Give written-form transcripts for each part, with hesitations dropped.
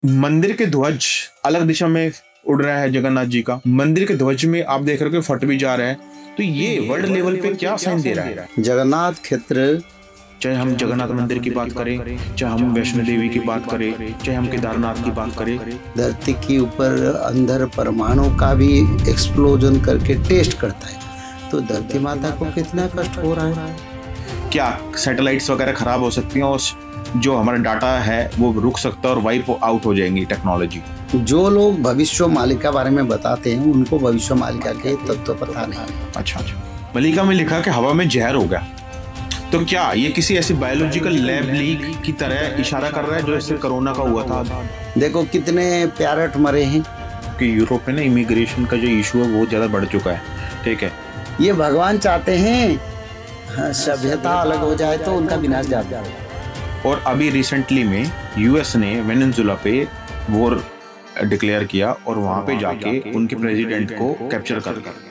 मंदिर के ध्वज अलग दिशा में उड़ रहा है जगन्नाथ जी का। मंदिर के ध्वज में आप देख रहे हो कि फट भी जा रहा है। तो ये वर्ल्ड लेवल पे क्या साइन दे रहा है? जगन्नाथ क्षेत्र चाहे हम जगन्नाथ मंदिर की बात करें, चाहे हम वैष्णो देवी की बात करें, चाहे हम केदारनाथ की बात करें, धरती के ऊपर अंदर परमाणु का भी एक्सप्लोजन करके टेस्ट करता है, तो धरती माता को कितना कष्ट हो रहा है। क्या सैटेलाइट्स वगैरह खराब हो सकती हैं और जो हमारा डाटा है वो रुक सकता है और वाइप आउट हो जाएंगी टेक्नोलॉजी। जो लोग भविष्य मालिका बारे में बताते हैं उनको भविष्य मालिका के तत्व पता नहीं। अच्छा, मलिका में लिखा कि हवा में जहर हो गया, तो क्या ये किसी ऐसी बायोलॉजिकल लैब लीक की तरह इशारा कर रहा है जो इससे कोरोना का हुआ था? देखो कितने पैरट मरे हैं। कि यूरोप में ना इमिग्रेशन का जो इशू है बहुत ज्यादा बढ़ चुका है। ठीक है, ये भगवान चाहते हैं सभ्यता अलग हो जाए तो उनका विनाश जाता है। और अभी रिसेंटली में यूएस ने वेनेजुएला पे वॉर डिक्लेयर किया और वहां पे जाके उनके प्रेसिडेंट को कैप्चर कर कर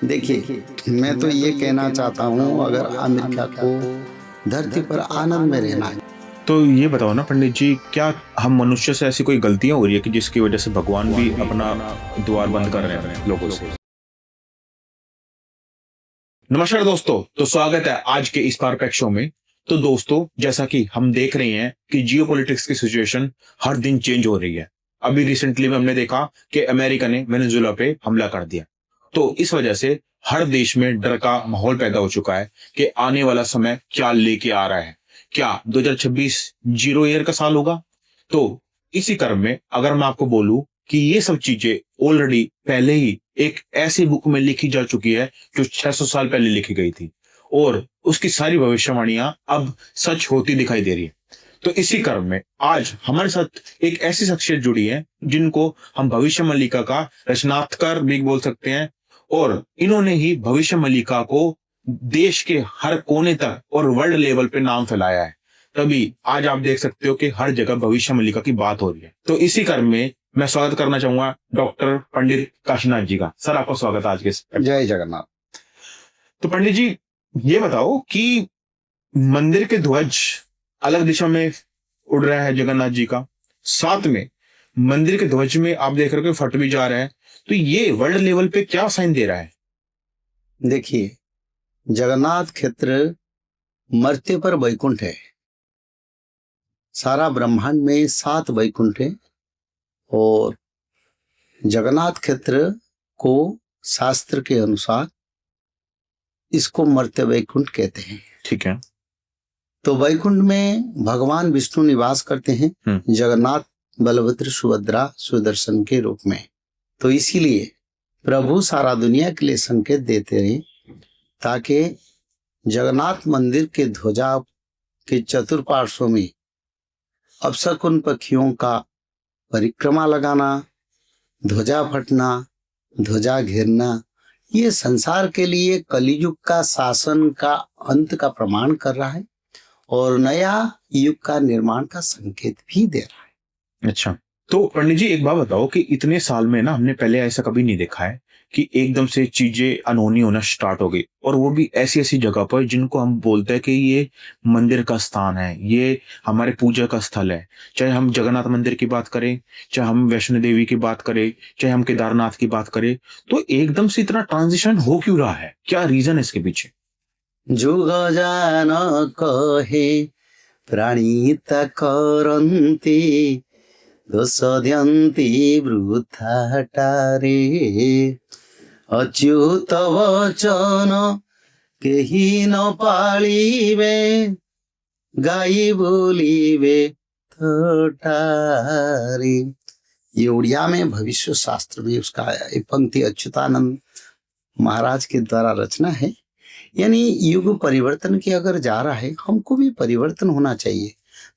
देखिए, मैं तो ये कहना चाहता हूँ, अगर अमेरिका को धरती पर आनंद में रहना है तो ये बताओ ना पंडित जी, क्या हम मनुष्य से ऐसी कोई गलतियां हो रही है कि जिसकी वजह से भगवान भी अपना द्वार बंद कर रहे हैं लोगों से? नमस्कार दोस्तों, तो स्वागत है आज के इस पारपेक्स शो में। तो दोस्तों, जैसा कि हम देख रहे हैं कि जियोपॉलिटिक्स की सिचुएशन हर दिन चेंज हो रही है। अभी रिसेंटली में हमने देखा कि अमेरिका ने वेनेजुएला पे हमला कर दिया, तो इस वजह से हर देश में डर का माहौल पैदा हो चुका है कि आने वाला समय क्या लेके आ रहा है। क्या 2026 जीरो ईयर का साल होगा? तो इसी क्रम में अगर मैं आपको बोलूं कि ये सब चीजें ऑलरेडी पहले ही एक ऐसी बुक में लिखी जा चुकी है जो 600 साल पहले लिखी गई थी और उसकी सारी भविष्यवाणियां अब सच होती दिखाई दे रही है। तो इसी क्रम में आज हमारे साथ एक ऐसी शख्सियत जुड़ी है जिनको हम भविष्य मल्लिका का रचनात्मक भी बोल सकते हैं, और इन्होंने ही भविष्य मल्लिका को देश के हर कोने तक और वर्ल्ड लेवल पे नाम फैलाया है। तभी आज आप देख सकते हो कि हर जगह भविष्य मल्लिका की बात हो रही है। तो इसी क्रम में मैं स्वागत करना चाहूंगा डॉक्टर पंडित काशीनाथ जी का। सर, आपका स्वागत है आज के जय जगन्नाथ। तो पंडित जी, ये बताओ कि मंदिर के ध्वज अलग दिशा में उड़ रहा है जगन्नाथ जी का, साथ में मंदिर के ध्वज में आप देख रहे हो कि फट भी जा रहा है। तो ये वर्ल्ड लेवल पे क्या साइन दे रहा है? देखिए, जगन्नाथ क्षेत्र मर्त्य पर वैकुंठ है। सारा ब्रह्मांड में 7 वैकुंठ है और जगन्नाथ क्षेत्र को शास्त्र के अनुसार इसको मर्त्य वैकुंठ कहते हैं। ठीक है। तो वैकुंठ में भगवान विष्णु निवास करते हैं, जगन्नाथ, बलभद्र, सुभद्रा, सुदर्शन के रूप में। तो इसीलिए प्रभु सारा दुनिया के लिए संकेत देते रहे ताकि जगन्नाथ मंदिर के ध्वजा के चतुर्पार्श्व में अपशकुन पक्षियों का परिक्रमा लगाना, ध्वजा फटना, ध्वजा घेरना, ये संसार के लिए कलियुग का शासन का अंत का प्रमाण कर रहा है और नया युग का निर्माण का संकेत भी दे रहा है। अच्छा, तो पंडित जी एक बात बताओ कि इतने साल में ना हमने पहले ऐसा कभी नहीं देखा है कि एकदम से चीजें अनहोनी होना स्टार्ट हो गई, और वो भी ऐसी ऐसी जगह पर जिनको हम बोलते हैं कि ये मंदिर का स्थान है, ये हमारे पूजा का स्थल है। चाहे हम जगन्नाथ मंदिर की बात करें, चाहे हम वैष्णो देवी की बात करें, चाहे हम केदारनाथ की बात करें, तो एकदम से इतना ट्रांजिशन हो क्यों रहा है? क्या रीजन है इसके पीछे? जुग जान कहे प्रणीत करन्ति दोषद्यन्ति वृथा टारे अच्युत वचन केही न पालिबे गाई बोलिबे थटारे। ये उड़िया में भविष्य शास्त्र में उसका एक पंक्ति अच्युतानंद महाराज के द्वारा रचना है। यानी युग परिवर्तन की अगर जा रहा है, हमको भी परिवर्तन होना चाहिए।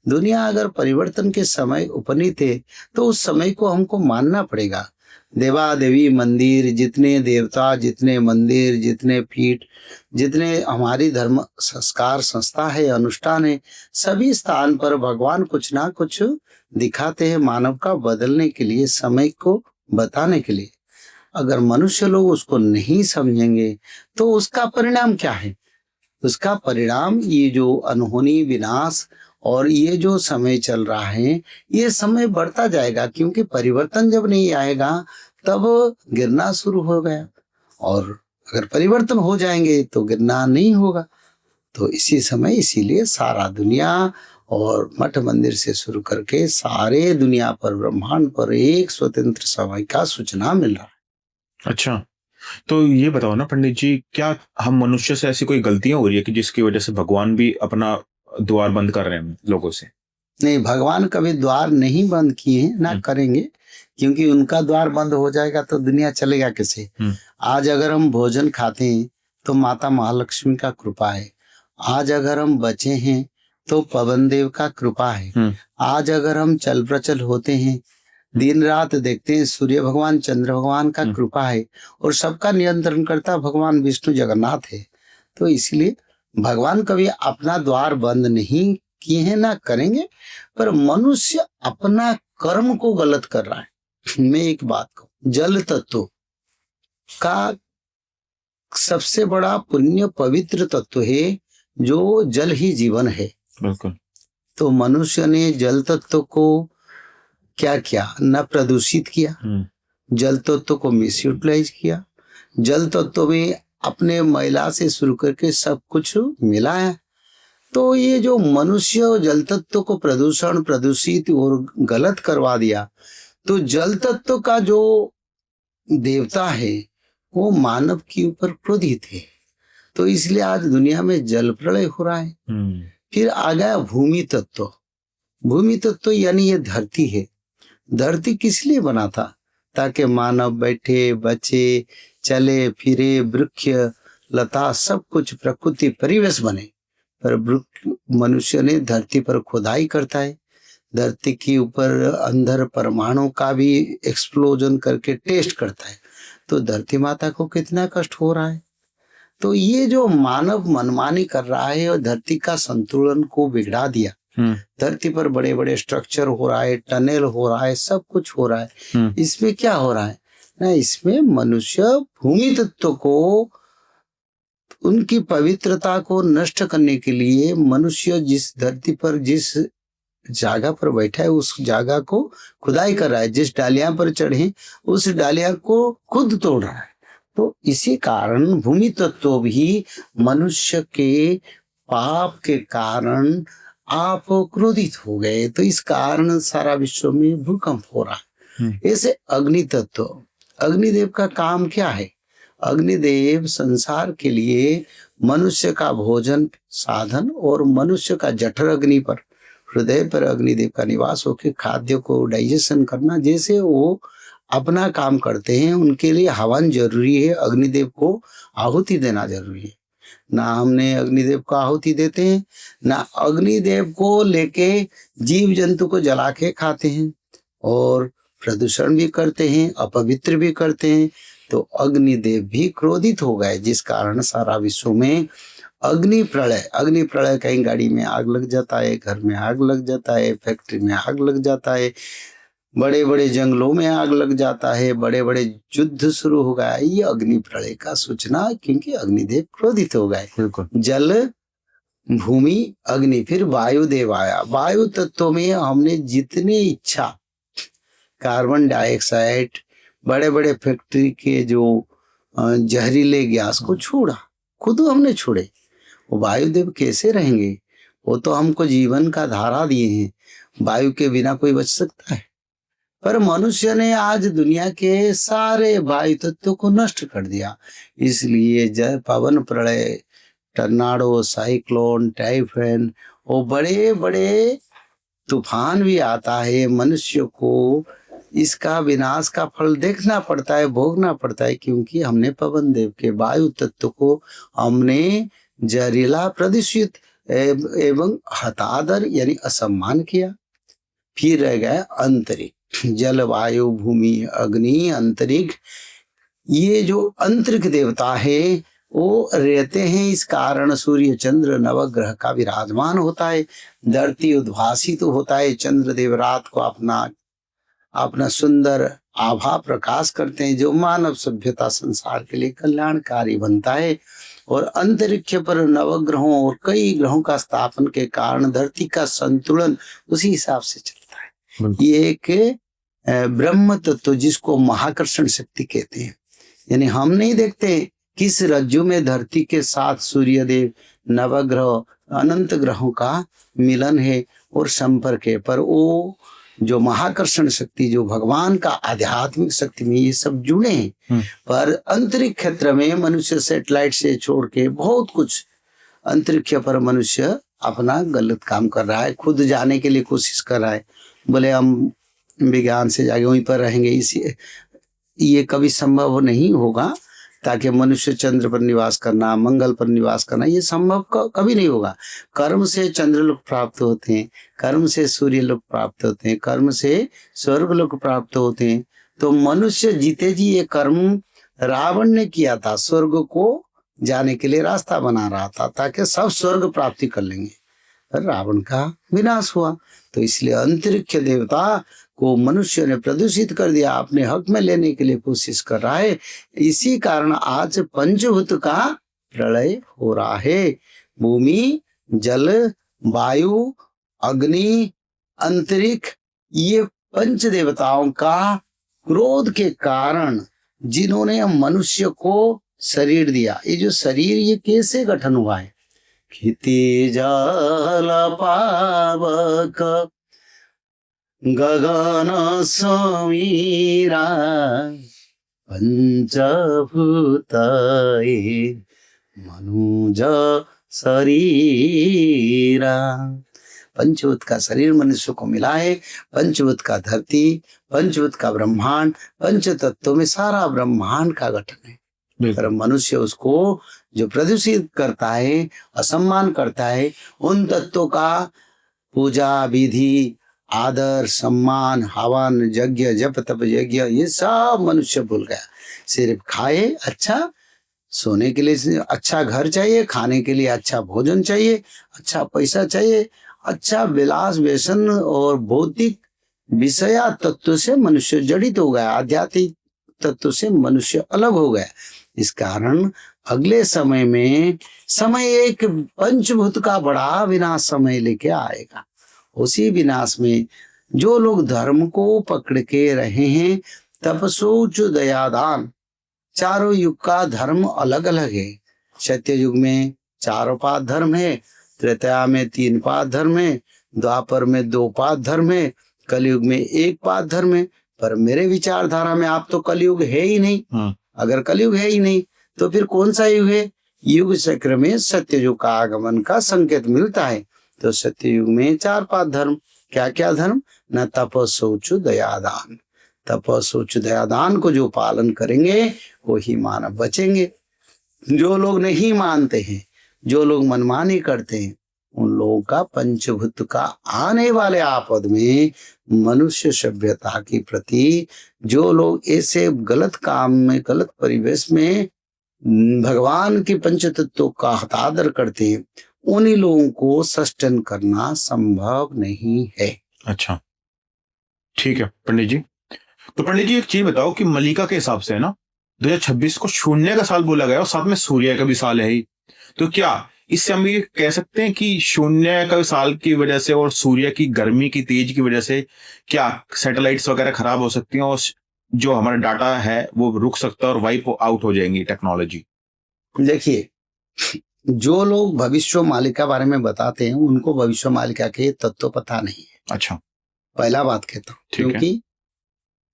दुनिया अगर परिवर्तन के समय उपनीत है तो उस समय को हमको मानना पड़ेगा। देवा देवी मंदिर, जितने देवता, जितने मंदिर, जितने पीठ, जितने हमारी धर्म संस्कार संस्था है, अनुष्ठान है, सभी स्थान पर भगवान कुछ ना कुछ दिखाते हैं मानव का बदलने के लिए, समय को बताने के लिए। अगर मनुष्य लोग उसको नहीं समझेंगे तो उसका परिणाम क्या है? उसका परिणाम ये जो अनहोनी, विनाश और ये जो समय चल रहा है ये समय बढ़ता जाएगा, क्योंकि परिवर्तन जब नहीं आएगा तब गिरना शुरू हो गया, और अगर परिवर्तन हो जाएंगे तो गिरना नहीं होगा। तो इसी समय इसीलिए सारा दुनिया और मठ मंदिर से शुरू करके सारे दुनिया पर, ब्रह्मांड पर एक स्वतंत्र समय का सूचना मिल रहा है। अच्छा, तो ये बताओ ना पंडित जी, क्या हम मनुष्य से ऐसी कोई गलतियां हो रही है कि जिसकी वजह से भगवान भी अपना द्वार बंद कर रहे हैं लोगों से? नहीं, भगवान कभी द्वार नहीं बंद किए हैं, ना करेंगे, क्योंकि उनका द्वार बंद हो जाएगा तो दुनिया चलेगा कैसे। आज अगर हम भोजन खाते हैं तो माता महालक्ष्मी का कृपा है। आज अगर हम बचे हैं तो पवन देव का कृपा है। आज अगर हम चल प्रचल होते हैं, दिन रात देखते हैं, सूर्य भगवान चंद्र भगवान का कृपा है, और सबका नियंत्रण करता भगवान विष्णु जगन्नाथ है। तो इसलिए भगवान कभी अपना द्वार बंद नहीं किए हैं, ना करेंगे, पर मनुष्य अपना कर्म को गलत कर रहा है। मैं एक बात कहूं, जल तत्व का सबसे बड़ा पुण्य पवित्र तत्व है, जो जल ही जीवन है। बिल्कुल। तो मनुष्य ने जल तत्व को क्या किया, न प्रदूषित किया, जल तत्व को मिस यूटिलाइज किया, जल तत्व में अपने महिला से शुरू करके सब कुछ मिलाया। तो ये जो मनुष्य जल तत्व को प्रदूषित और गलत करवा दिया, तो जल तत्व का जो देवता है वो मानव के ऊपर क्रोधित है। तो इसलिए आज दुनिया में जल प्रलय हो रहा है। फिर आ गया भूमि तत्व। भूमि तत्व यानी ये धरती है। धरती किस लिए बना था? ताकि मानव बैठे, बचे, चले फिरे, वृक्ष लता सब कुछ प्रकृति परिवेश बने। पर मनुष्य ने धरती पर खुदाई करता है, धरती के ऊपर अंदर परमाणु का भी एक्सप्लोजन करके टेस्ट करता है। तो धरती माता को कितना कष्ट हो रहा है। तो ये जो मानव मनमानी कर रहा है और धरती का संतुलन को बिगड़ा दिया। धरती पर बड़े बड़े स्ट्रक्चर हो रहा है, टनल हो रहा है, सब कुछ हो रहा है। इसमें क्या हो रहा है ना, इसमें मनुष्य भूमि तत्व को, उनकी पवित्रता को नष्ट करने के लिए मनुष्य जिस धरती पर जिस जगह पर बैठा है उस जगह को खुदाई कर रहा है। जिस डालियां पर चढ़े उस डालियां को खुद तोड़ रहा है। तो इसी कारण भूमि तत्व भी मनुष्य के पाप के कारण आप क्रोधित हो गए। तो इस कारण सारा विश्व में भूकंप हो रहा है। ऐसे अग्नि तत्व, अग्निदेव का काम क्या है? अग्निदेव संसार के लिए मनुष्य का भोजन साधन और मनुष्य का जठर अग्नि पर, हृदय पर अग्निदेव का निवास होकर खाद्य को डाइजेशन करना, जैसे वो अपना काम करते हैं उनके लिए हवन जरूरी है, अग्निदेव को आहुति देना जरूरी है। ना हमने अग्निदेव को आहुति देते हैं, ना अग्निदेव को लेके जीव जंतु को जला के खाते हैं, और प्रदूषण भी करते हैं, अपवित्र भी करते हैं। तो अग्निदेव भी क्रोधित हो गए, जिस कारण सारा विश्व में अग्नि प्रलय, कहीं गाड़ी में आग लग जाता है, घर में आग लग जाता है, फैक्ट्री में आग लग जाता है, बड़े बड़े जंगलों में आग लग जाता है, बड़े बड़े युद्ध शुरू हो गया। ये अग्नि प्रलय का सूचना, क्योंकि अग्निदेव क्रोधित हो गए। जल, भूमि, अग्नि, फिर वायुदेव आया। वायु तत्व में हमने जितने इच्छा, कार्बन डाइऑक्साइड, बड़े बड़े फैक्ट्री के जो जहरीले गैस को छोड़ा, खुद हमने छोड़े। वो वायुदेव कैसे रहेंगे? वो तो हमको जीवन का धारा दिए हैं, वायु के बिना कोई बच सकता है? पर मनुष्य ने आज दुनिया के सारे वायु तत्व को नष्ट कर दिया। इसलिए जल, पवन प्रलय, टर्नाडो, साइक्लोन, टाइफून, वो बड़े बड़े तूफान भी आता है। मनुष्य को इसका विनाश का फल देखना पड़ता है, भोगना पड़ता है, क्योंकि हमने पवन देव के वायु तत्व को हमने जहरीला, प्रदूषित एवं हतादर यानी असम्मान किया। फिर रह गया अंतरिक्ष, जल, वायु, भूमि, अग्नि, अंतरिक्ष। ये जो अंतरिक्ष देवता है वो रहते हैं, इस कारण सूर्य चंद्र नवग्रह का विराजमान होता है, धरती उद्भासित होता है। चंद्रदेव रात को अपना सुंदर आभा प्रकाश करते हैं, जो मानव सभ्यता संसार के लिए कल्याणकारी बनता है। और अंतरिक्ष पर नवग्रहों और कई ग्रहों का स्थापन के कारण धरती का संतुलन उसी हिसाब से चलता है। ये एक ब्रह्म तत्व जिसको महाकर्षण शक्ति कहते हैं, यानी हम नहीं देखते किस रज्जु में धरती के साथ सूर्यदेव, नवग्रह, अनंत ग्रहों का मिलन है और संपर्क है, पर वो जो महाकर्षण शक्ति, जो भगवान का आध्यात्मिक शक्ति में ये सब जुड़े हैं। पर अंतरिक्ष क्षेत्र में मनुष्य सैटेलाइट से छोड़ के बहुत कुछ अंतरिक्ष पर मनुष्य अपना गलत काम कर रहा है, खुद जाने के लिए कोशिश कर रहा है। बोले हम विज्ञान से जाके वहीं पर रहेंगे, इसी ये कभी संभव नहीं होगा। ताकि मनुष्य चंद्र पर निवास करना, मंगल पर निवास करना, ये संभव कभी नहीं होगा। कर्म से चंद्रलोक प्राप्त होते हैं, कर्म से सूर्यलोक प्राप्त होते हैं, कर्म से स्वर्गलोक प्राप्त होते हैं। तो मनुष्य जीते जी ये कर्म रावण ने किया था, स्वर्ग को जाने के लिए रास्ता बना रहा था ताकि सब स्वर्ग प्राप्ति कर लेंगे, पर रावण का विनाश हुआ। तो इसलिए अंतरिक्ष देवता को मनुष्य ने प्रदूषित कर दिया, अपने हक में लेने के लिए कोशिश कर रहा है। इसी कारण आज पंचभूत का प्रलय हो रहा है। भूमि, जल, वायु, अग्नि, अंतरिक्ष, ये पंच देवताओं का क्रोध के कारण जिन्होंने मनुष्य को शरीर दिया, ये जो शरीर ये कैसे गठन हुआ है? क्षिति जल पावक गगन समीरा पंचभूत मनुज शरीरा। पंचभूत का शरीर मनुष्य को मिला है, पंचभूत का धरती, पंचभूत का ब्रह्मांड, पंच तत्वों में सारा ब्रह्मांड का गठन है। पर मनुष्य उसको जो प्रदूषित करता है, असम्मान करता है, उन तत्वों का पूजा विधि, आदर, सम्मान, हवन, यज्ञ, जप तप यज्ञ, ये सब मनुष्य भूल गया। सिर्फ खाए, अच्छा सोने के लिए अच्छा घर चाहिए, खाने के लिए अच्छा भोजन चाहिए, अच्छा पैसा चाहिए, अच्छा विलास व्यसन और भौतिक विषया तत्व से मनुष्य जड़ित हो गया, आध्यात्मिक तत्व से मनुष्य अलग हो गया। इस कारण अगले समय में एक पंचभूत का बड़ा विनाश समय लेके आएगा। उसी विनाश में जो लोग धर्म को पकड़ के रहे हैं, तपस्सुच दयादान, चारों युग का धर्म अलग अलग है। सत्य युग में 4 पाद धर्म है, त्रेता में 3 पाद धर्म है, द्वापर में 2 पाद धर्म है, कलयुग में 1 पाद धर्म है। पर मेरे विचारधारा में आप तो कलयुग है ही नहीं। अगर कलयुग है ही नहीं तो फिर कौन सा युग है? युग चक्र में सत्य युग का आगमन का संकेत मिलता है। तो सत्य युग में 4 पाद धर्म, क्या क्या धर्म? न तप, शौच, दयादान। तप, शौच, दयादान को जो पालन करेंगे वो ही मानव बचेंगे। जो लोग नहीं मानते हैं, जो लोग मनमानी करते हैं, उन लोगों का पंचभूत का आने वाले आपद में मनुष्य सभ्यता के प्रति जो लोग ऐसे गलत काम में, गलत परिवेश में भगवान के पंच तत्वों का हतादर करते हैं, उन्हीं लोगों को सस्टेन करना संभव नहीं है। अच्छा, ठीक है पंडित जी। तो पंडित जी एक चीज बताओ कि मलिका के हिसाब से है ना 2026 को शून्य का साल बोला गया और साथ में सूर्य का भी साल है ही। तो क्या इससे हम ये कह सकते हैं कि शून्य का साल की वजह से और सूर्य की गर्मी की तेज की वजह से क्या सैटेलाइट्स वगैरह खराब हो सकती हैं और जो हमारा डाटा है वो रुक सकता है और वाइप आउट हो जाएंगी टेक्नोलॉजी? देखिए, जो लोग भविष्य मालिका बारे में बताते हैं उनको भविष्य मालिका के तत्व पता नहीं है। अच्छा, पहला बात कहता हूँ, क्योंकि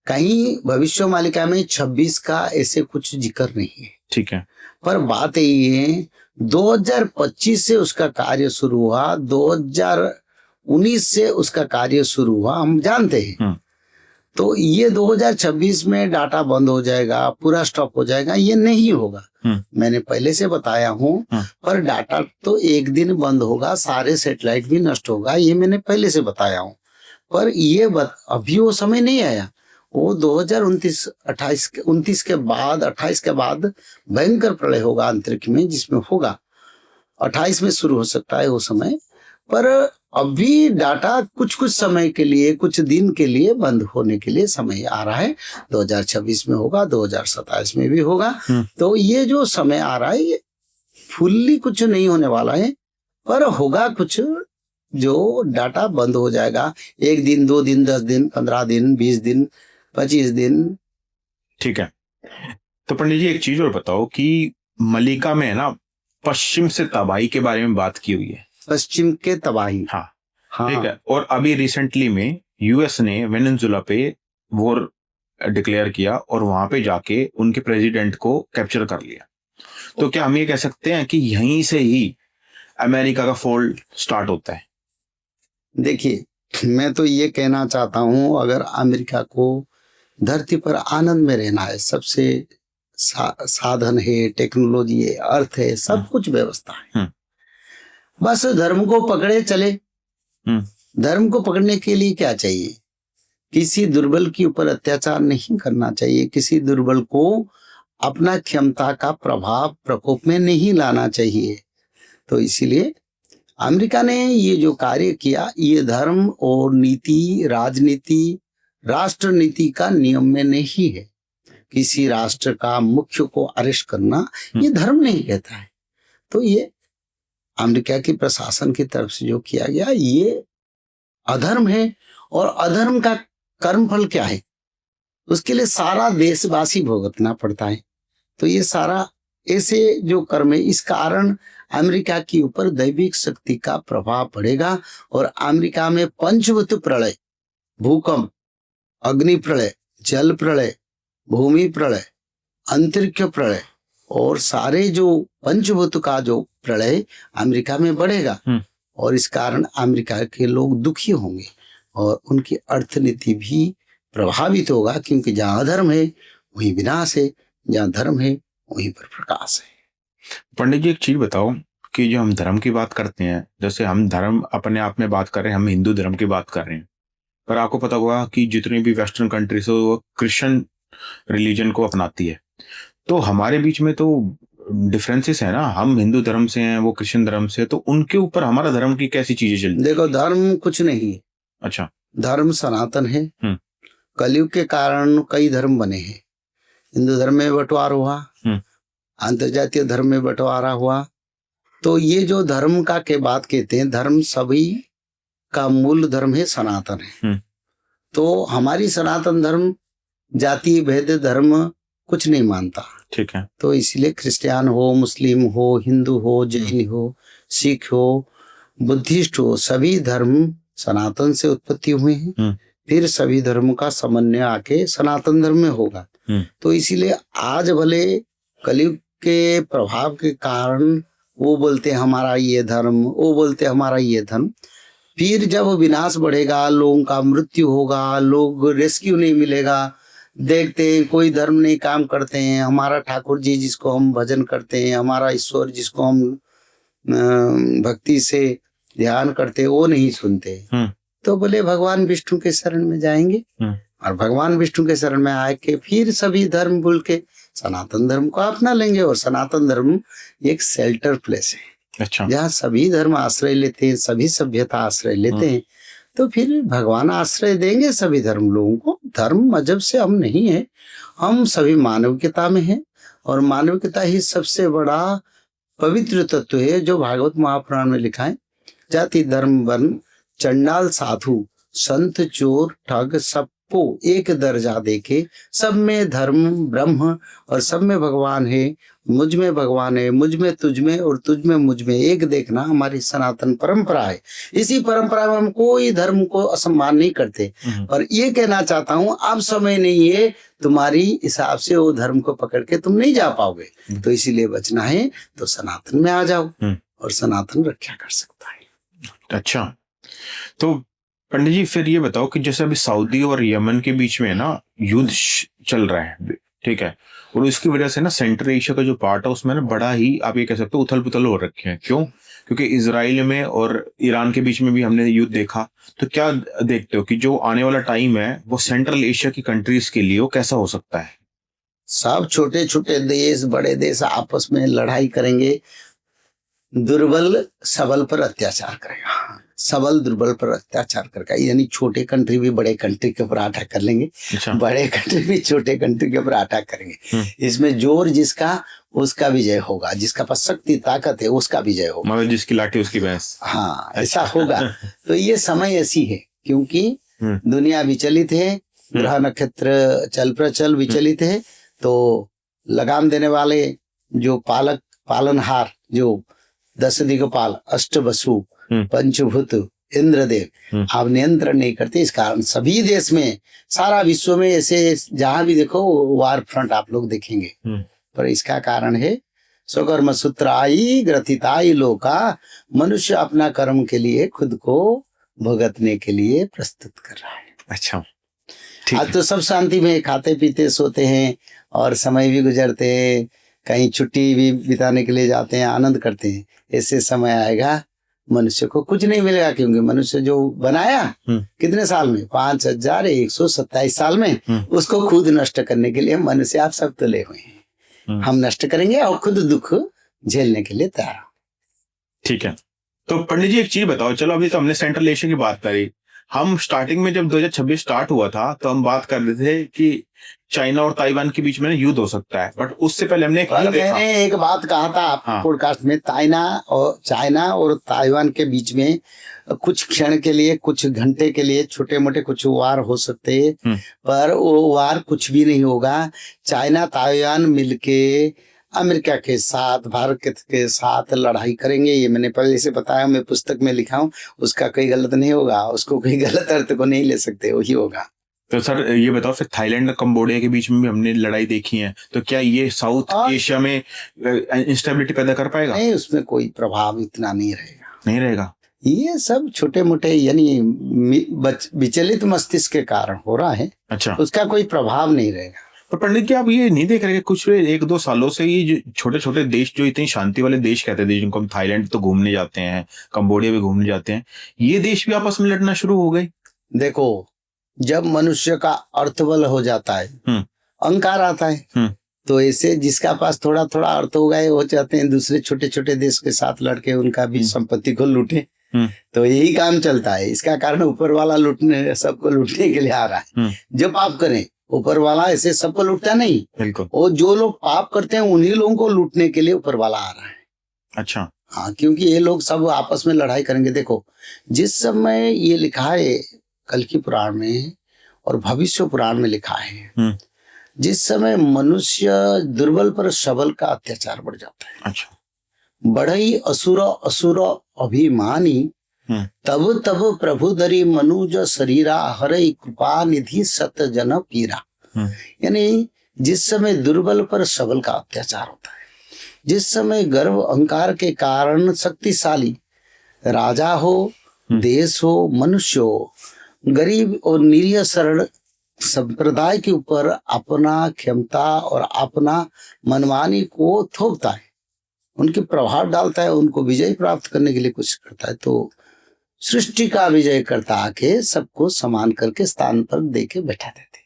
कहीं भविष्य मालिका में 26 का ऐसे कुछ जिक्र नहीं है। ठीक है, पर बात यही है 2025 से उसका कार्य शुरू हुआ, 2019 से उसका कार्य शुरू हुआ, हम जानते हैं। तो ये 2026 में डाटा बंद हो जाएगा, पूरा स्टॉप हो जाएगा, ये नहीं होगा। मैंने पहले से बताया हूँ। पर डाटा तो एक दिन बंद होगा, सारे सैटेलाइट भी नष्ट होगा, ये मैंने पहले से बताया हूँ। पर ये अभी वो समय नहीं आया। वो 2029 के बाद 28 के बाद भयंकर प्रलय होगा अंतरिक्ष में, जिसमें होगा 28 में शुरू हो सकता है वो समय। पर अभी डाटा कुछ कुछ समय के लिए, कुछ दिन के लिए बंद होने के लिए समय आ रहा है। 2026 में होगा, 2027 में भी होगा। तो ये जो समय आ रहा है ये फुल्ली कुछ नहीं होने वाला है, पर होगा कुछ जो डाटा बंद हो जाएगा। 1 दिन, 2 दिन, 10 दिन, 15 दिन, 20 दिन, 25 दिन। ठीक है। तो पंडित जी एक चीज और बताओ कि मलिका में है ना पश्चिम से तबाही के बारे में बात की हुई है। पश्चिम के तबाही। हाँ हाँ। ठीक है। और अभी रिसेंटली में यूएस ने वेनेजुएला पे वॉर डिक्लेयर किया और वहां पे जाके उनके प्रेसिडेंट को कैप्चर कर लिया। तो क्या हम ये कह सकते हैं कि यहीं से ही अमेरिका का फॉल स्टार्ट होता है? देखिए, मैं तो ये कहना चाहता हूँ, अगर अमेरिका को धरती पर आनंद में रहना है, सबसे साधन है, टेक्नोलॉजी है, अर्थ है, सब कुछ व्यवस्था है, बस धर्म को पकड़े चले। धर्म को पकड़ने के लिए क्या चाहिए? किसी दुर्बल के ऊपर अत्याचार नहीं करना चाहिए, किसी दुर्बल को अपना क्षमता का प्रभाव प्रकोप में नहीं लाना चाहिए। तो इसीलिए अमेरिका ने ये जो कार्य किया, ये धर्म और नीति, राजनीति, राष्ट्र नीति का नियम में नहीं है। किसी राष्ट्र का मुख्य को अरेस्ट करना ये धर्म नहीं कहता है। तो ये अमेरिका की प्रशासन की तरफ से जो किया गया ये अधर्म है। और अधर्म का कर्मफल क्या है? उसके लिए सारा देशवासी भुगतना पड़ता है। तो ये सारा ऐसे जो कर्म है, इस कारण अमेरिका के ऊपर दैविक शक्ति का प्रभाव पड़ेगा। और अमेरिका में पंचभूत प्रलय, भूकंप, अग्नि प्रलय, जल प्रलय, भूमि प्रलय, अंतरिक्ष प्रलय और सारे जो पंचभूत का जो प्रलय अमेरिका में बढ़ेगा। और इस कारण अमेरिका के लोग दुखी होंगे और उनकी अर्थनीति भी प्रभावित होगा, क्योंकि जहाँ अधर्म है वहीं विनाश है, जहाँ धर्म है वहीं पर प्रकाश है। पंडित जी एक चीज बताओ कि जो हम धर्म की बात करते हैं, जैसे हम धर्म अपने आप में बात कर रहे हैं, हम हिंदू धर्म की बात कर रहे हैं, पर आपको पता होगा कि जितनी भी वेस्टर्न कंट्रीज हो वो क्रिश्चियन रिलीजन को अपनाती है। तो हमारे बीच में तो डिफरेंसेस है ना, हम हिंदू धर्म से हैं, वो क्रिश्चियन धर्म से, तो उनके ऊपर हमारा धर्म की कैसी चीजें चलती? देखो, धर्म कुछ नहीं है। अच्छा। धर्म सनातन है। कलयुग के कारण कई धर्म बने हैं। हिंदू धर्म में बंटवारा हुआ, अंतर्जातीय धर्म में बंटवारा हुआ। तो ये जो धर्म का के बात कहते हैं, धर्म सभी का मूल धर्म है, सनातन है। तो हमारी सनातन धर्म जाति भेद धर्म कुछ नहीं मानता। ठीक है। तो इसलिए क्रिश्चियन हो, मुस्लिम हो, हिंदू हो, जैन हो, सिख हो, बुद्धिस्ट हो, सभी धर्म सनातन से उत्पत्ति हुए हैं। फिर सभी धर्मों का समन्वय आके सनातन धर्म में होगा। तो इसीलिए आज भले कलयुग के प्रभाव के कारण वो बोलते हैं हमारा ये धर्म, वो बोलते हैं हमारा ये धर्म, फिर जब विनाश बढ़ेगा, लोगों का मृत्यु होगा, लोग रेस्क्यू नहीं मिलेगा, देखते हैं कोई धर्म नहीं काम करते हैं, हमारा ठाकुर जी जिसको हम भजन करते हैं, हमारा ईश्वर जिसको हम भक्ति से ध्यान करते हैं, वो नहीं सुनते। तो बोले भगवान विष्णु के शरण में जाएंगे। और भगवान विष्णु के शरण में आए के फिर सभी धर्म भूल के सनातन धर्म को अपना लेंगे। और सनातन धर्म एक शेल्टर प्लेस है। अच्छा। जहाँ सभी धर्म आश्रय लेते हैं, सभी सभ्यता आश्रय लेते हैं। तो फिर भगवान आश्रय देंगे सभी धर्म लोगों को। धर्म मजहब से हम नहीं है, हम सभी मानविकता में हैं। और मानविकता ही सबसे बड़ा पवित्र तत्व है, जो भागवत महापुराण में लिखा है। जाति धर्म वर्ण चंडाल साधु संत चोर ठग सबको एक दर्जा देके, सब में धर्म ब्रह्म और सब में भगवान है। मुझ में भगवान है, मुझ में तुझ में और तुझ में मुझ में एक देखना हमारी सनातन परंपरा है। इसी परंपरा में हम कोई धर्म को असम्मान नहीं करते। और ये कहना चाहता हूँ, अब समय नहीं है तुम्हारी हिसाब से वो धर्म को पकड़ के तुम नहीं जा पाओगे। तो इसीलिए बचना है तो सनातन में आ जाओ और सनातन रक्षा कर सकता है। अच्छा, तो पंडित जी फिर ये बताओ कि जैसे अभी सऊदी और यमन के बीच में ना युद्ध चल रहा है, ठीक है, और इसकी वजह से ना सेंट्रल एशिया का जो पार्ट है उसमें ना बड़ा ही आप ये कह सकते हो उथल पुथल हो रखे हैं। क्यों? क्योंकि इजराइल में और ईरान के बीच में भी हमने युद्ध देखा। तो क्या देखते हो कि जो आने वाला टाइम है वो सेंट्रल एशिया की कंट्रीज के लिए वो कैसा हो सकता है? सब छोटे छोटे देश बड़े देश आपस में लड़ाई करेंगे, दुर्बल सबल पर अत्याचार करेगा। सबल दुर्बल पर अत्याचार करके, यानी छोटे कंट्री भी बड़े कंट्री के ऊपर अटैक कर लेंगे, अच्छा। बड़े कंट्री भी छोटे कंट्री के ऊपर अटैक करेंगे। इसमें जोर जिसका उसका विजय होगा, जिसका पास शक्ति ताकत है उसका विजय होगा, मतलब जिसकी लाठी उसकी भैंस। हाँ, ऐसा होगा। तो ये समय ऐसी है, क्योंकि दुनिया विचलित है, ग्रह नक्षत्र चल प्रचल विचलित है, तो लगाम देने वाले जो पालनहार, जो 10 दिक्पाल, अष्टवसु, पंचभूत, इंद्रदेव आप नियंत्रण नहीं करते। इस कारण सभी देश में, सारा विश्व में ऐसे जहां भी देखो वार फ्रंट आप लोग देखेंगे। पर इसका कारण है स्वकर्म सूत्राई ग्रथिताई लोका, मनुष्य अपना कर्म के लिए खुद को भुगतने के लिए प्रस्तुत कर रहा है। अच्छा, आज तो सब शांति में खाते पीते सोते हैं और समय भी गुजरते हैं, कहीं छुट्टी भी बिताने के लिए जाते हैं, आनंद करते हैं। ऐसे समय आएगा मनुष्य को कुछ नहीं मिलेगा, क्योंकि मनुष्य जो बनाया कितने साल में, 5127 साल में, उसको खुद नष्ट करने के लिए मनुष्य आप सब तुले हुए हैं। हम नष्ट करेंगे और खुद दुख झेलने के लिए तैयार। ठीक है, तो पंडित जी एक चीज बताओ, चलो अभी तो हमने सेंट्रल एशिया की बात करी, हम स्टार्टिंग में जब 2026 स्टार्ट हुआ था तो हम बात कर रहे थे कि चाइना और ताइवान के बीच में युद्ध हो सकता है, बट उससे पहले हमने मैंने एक बात कहा था आप पॉडकास्ट में, चाइना और ताइवान के बीच में कुछ क्षण के लिए, कुछ घंटे के लिए छोटे मोटे कुछ वार हो सकते हैं, पर वो वार कुछ भी नहीं होगा। चाइना ताइवान मिलके अमेरिका के साथ, भारत के साथ लड़ाई करेंगे, ये मैंने पहले से बताया, मैं पुस्तक में लिखा हूँ। उसका कोई गलत नहीं होगा, उसको कोई गलत अर्थ को नहीं ले सकते, वही होगा। तो सर ये बताओ, फिर थाईलैंड और कंबोडिया के बीच में भी हमने लड़ाई देखी है, तो क्या ये साउथ एशिया में इंस्टेबिलिटी पैदा कर पाएगा? नहीं, उसमें कोई प्रभाव इतना नहीं रहेगा। नहीं रहेगा, ये सब छोटे मोटे यानी विचलित मस्तिष्क के कारण हो रहा है। अच्छा, उसका कोई प्रभाव नहीं रहेगा। पर पंडित जी आप ये नहीं देख रहे कि कुछ 1-2 सालों से ये छोटे छोटे देश, जो इतनी शांति वाले देश कहते थे, जिनको हम थाईलैंड तो घूमने जाते हैं, कंबोडिया भी घूमने जाते हैं, ये देश भी आपस में लड़ना शुरू हो गए? देखो, जब मनुष्य का अर्थबल हो जाता है, अहंकार आता है, तो ऐसे जिसका पास थोड़ा थोड़ा अर्थ हो गए, वो चाहते हैं दूसरे छोटे छोटे देश के साथ लड़के उनका भी संपत्ति को लूटे। तो यही काम चलता है। इसका कारण ऊपर वाला लूटने, सबको लूटने के लिए आ रहा है। जब पाप करें, ऊपर वाला ऐसे सबको लूटता नहीं, बिल्कुल, और जो लोग पाप करते हैं उन्हीं लोगों को लूटने के लिए ऊपर वाला आ रहा है। अच्छा, हाँ, क्योंकि ये लोग सब आपस में लड़ाई करेंगे। देखो, जिस समय ये लिखा है कल्कि पुराण में और भविष्य पुराण में लिखा है, जिस समय मनुष्य दुर्बल पर सबल का अत्याचार बढ़ जाता है, अच्छा, बढ़ई असुर असुर अभिमानी, तब तब प्रभु धरी मनुज शरीरा, हरई कृपा निधि सत जन पीरा। यानी जिस समय दुर्बल पर सबल का अत्याचार होता है, जिस समय गर्व अहंकार के कारण शक्तिशाली राजा हो, देश हो, मनुष्य हो, गरीब और निरीह सरल संप्रदाय के ऊपर अपना क्षमता और अपना मनमानी को थोपता है, उनके प्रभाव डालता है, उनको विजय प्राप्त करने के लिए कुछ करता है, तो सृष्टि का विजय करता आके सबको समान करके स्थान पर देके बैठा देते।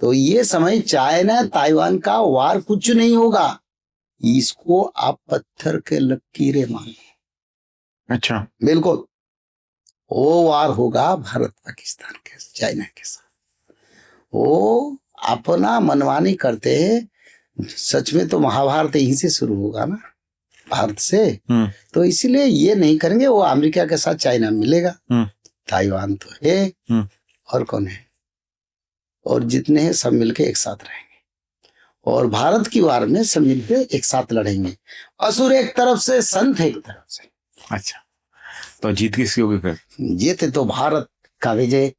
तो ये समय चाइना ताइवान का वार कुछ नहीं होगा, इसको आप पत्थर के लकीरें मान। अच्छा, बिल्कुल, वो वार होगा भारत पाकिस्तान के चाइना के साथ। वो अपना मनमानी करते हैं। सच में तो महाभारत यहीं से शुरू होगा ना, भारत से। तो इसीलिए ये नहीं करेंगे। वो अमेरिका के साथ चाइना मिलेगा, ताइवान तो है, और कौन है, और जितने हैं सब मिलके एक साथ रहेंगे, और भारत की वार में सब मिलके एक साथ लड़ेंगे। असुर एक तरफ से, संत एक तरफ से। अच्छा, तो जीत किसकी होगी फिर? जीत तो भारत का विजय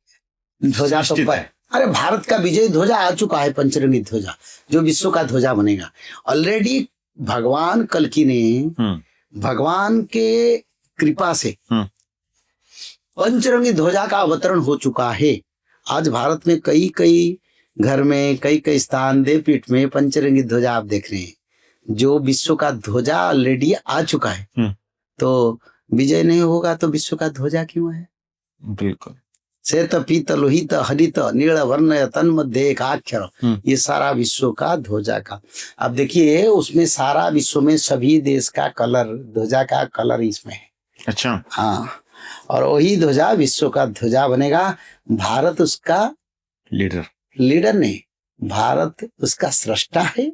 ध्वजा तो पर, अरे भारत का विजय ध्वजा आ चुका है, पंचरंगी ध्वजा, जो विश्व का ध्वजा बनेगा। ऑलरेडी भगवान कल्कि ने भगवान के कृपा से पंचरंगी ध्वजा का अवतरण हो चुका है। आज भारत में कई कई घर में, कई कई स्थान देवपीठ में पंचरंगी ध्वजा आप देख रहे हैं, जो विश्व का ध्वजा ऑलरेडी आ चुका है। तो विजय नहीं होगा तो विश्व का ध्वजा क्यों है? बिल्कुल, श्वेत पीत लोहित हरित नील वर्ण तन्मध्य एकाक्षर, ये सारा विश्व का ध्वजा का। अब देखिए, उसमें सारा विश्व में सभी देश का कलर, ध्वजा का कलर इसमें है। अच्छा, हाँ, और वही ध्वजा विश्व का ध्वजा बनेगा। भारत उसका लीडर नहीं, भारत उसका सृष्टा है।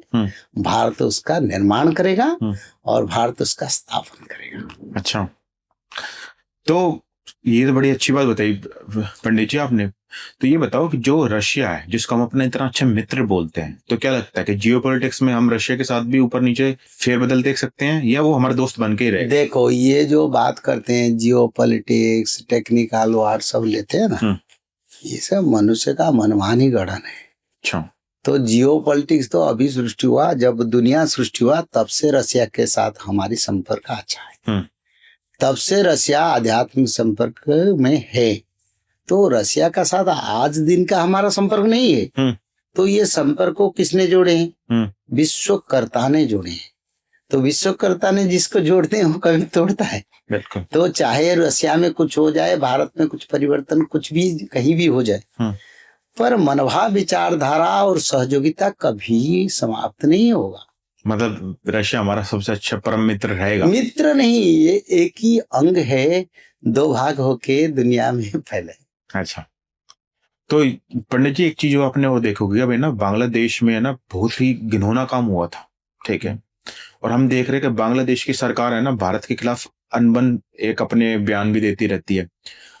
भारत उसका निर्माण करेगा और भारत उसका स्थापन करेगा। अच्छा, तो ये तो बड़ी अच्छी बात बताई पंडित जी आपने। तो ये बताओ कि जो रशिया है, जिसको हम अपना इतना अच्छा मित्र बोलते हैं, तो क्या लगता है कि जियोपॉलिटिक्स में हम रशिया के साथ भी ऊपर नीचे फेरबदल देख सकते हैं, या वो हमारे दोस्त बन के ही रहेगा? देखो, ये जो बात करते हैं जियोपॉलिटिक्स, टेक्निकल वार सब लेते हैं ना, ये सब मनुष्य का मनमानी गढ़न है। अच्छा, तो जियोपॉलिटिक्स तो अभी सृष्टि हुआ, जब दुनिया सृष्टि हुआ तब से रशिया के साथ हमारी संपर्क अच्छा है। तब से रशिया आध्यात्मिक संपर्क में है। तो रशिया का साथ आज दिन का हमारा संपर्क नहीं है। तो ये संपर्क को किसने जोड़े हैं? विश्वकर्ता ने जोड़े हैं। तो विश्वकर्ता ने जिसको जोड़ते हैं वो कभी तोड़ता है? बिल्कुल। तो चाहे रशिया में कुछ हो जाए, भारत में कुछ परिवर्तन, कुछ भी कहीं भी हो जाए, पर मनोभाव, विचारधारा और सहयोगिता कभी समाप्त नहीं होगा। मतलब रशिया हमारा सबसे अच्छा परम मित्र रहेगा? मित्र नहीं, ये एक ही अंग है, दो भाग होके दुनिया में फैले। अच्छा, तो पंडित जी एक चीज जो आपने वो देखोगे, अब है ना बांग्लादेश में है ना बहुत ही घिनौना काम हुआ था, ठीक है, और हम देख रहे हैं कि बांग्लादेश की सरकार है ना भारत के खिलाफ अनबन एक अपने बयान भी देती रहती है।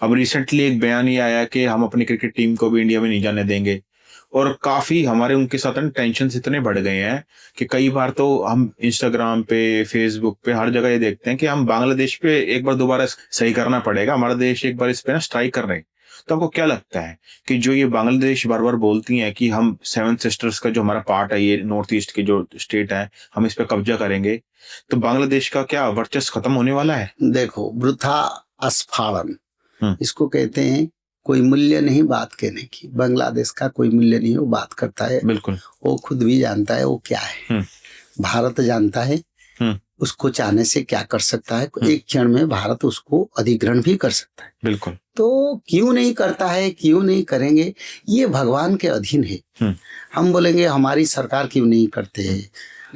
अब रिसेंटली एक बयान ये आया कि हम अपनी क्रिकेट टीम को भी इंडिया में नहीं जाने देंगे, और काफी हमारे उनके साथ टेंशन इतने बढ़ गए हैं कि कई बार तो हम इंस्टाग्राम पे, फेसबुक पे, हर जगह ये देखते हैं कि हम बांग्लादेश पे एक बार दोबारा सही करना पड़ेगा, हमारा देश एक बार इस पे ना स्ट्राइक कर रहे हैं। तो आपको क्या लगता है कि जो ये बांग्लादेश बार बार बोलती हैं कि हम सेवन सिस्टर्स का जो हमारा पार्ट है, ये नॉर्थ ईस्ट की जो स्टेट है, हम इस पे कब्जा करेंगे, तो बांग्लादेश का क्या वर्चस्व खत्म होने वाला है? देखो, वृथा अस्फालन इसको कहते हैं। कोई मूल्य नहीं बात कहने की। बांग्लादेश का कोई मूल्य नहीं, वो बात करता है। बिल्कुल, वो खुद भी जानता है वो क्या है। भारत जानता है उसको चाहने से क्या कर सकता है। एक क्षण में भारत उसको अधिग्रहण भी कर सकता है। बिल्कुल। तो क्यों नहीं करता है, क्यों नहीं करेंगे, ये भगवान के अधीन है। हम बोलेंगे हमारी सरकार क्यों नहीं करते है,